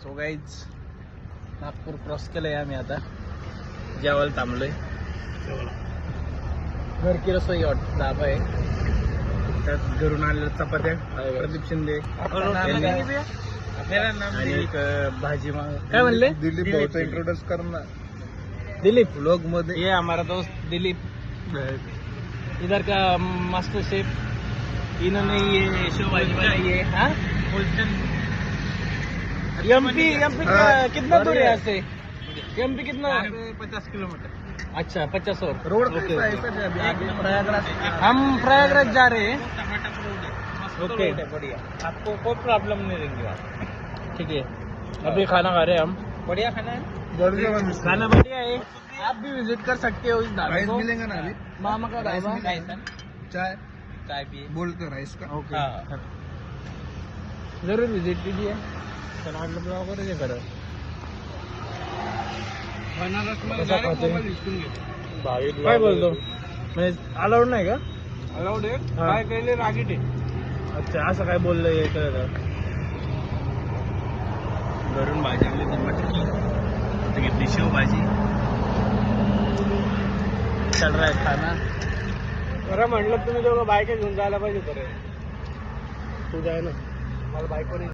So guys Nagpur cross केलंय आम्ही आता जेवायला थांबलोय. घर की रसोई ढाबा आहे. त्यात घरून आलेल्या चपात्या प्रदीप शिंदे आणि एक भाजी काय म्हणले दिलीप भाऊचा इंट्रोड्यूस कर ना. दिलीप व्लॉग मध्ये ये हमारा दोस्त दिलीप इधर का मास्टर शेफ. इन्होंने ये शो भाजी बनाई है. हाँ एमपी कितना दूर है यहाँ से? एमपी कितना? 50 किलोमीटर. अच्छा 50 और रोड प्रयागराज. हम प्रयागराज जा रहे हैं. ओके बढ़िया. आपको कोई प्रॉब्लम नहीं रहेंगी. ठीक है अभी खाना खा रहे हैं हम. बढ़िया खाना है. खाना बढ़िया है. आप भी विजिट कर सकते हो इस ढाबे राइस को. मिलेगा ना अभी? मामा का ढाबा. चाय चाय पिए. बोलते राइस का. ओके जरूर विजिट कीजिए. तर वाटलं तुला वगैरे हे करा. काय बोलतो म्हणजे अलाउड नाही का? अलाउड आहे. हा. काय केले रागीट आहे. अच्छा असं काय बोललं हे कळलं. घरून भाजी आणली ती मटकी. आता घेतली शेवभाजी. चल रहा है खाना. बरं म्हटलं तुम्ही दोघं बायका घेऊन जायला पाहिजे. बरं तू जाय ना. मला बायको नाही.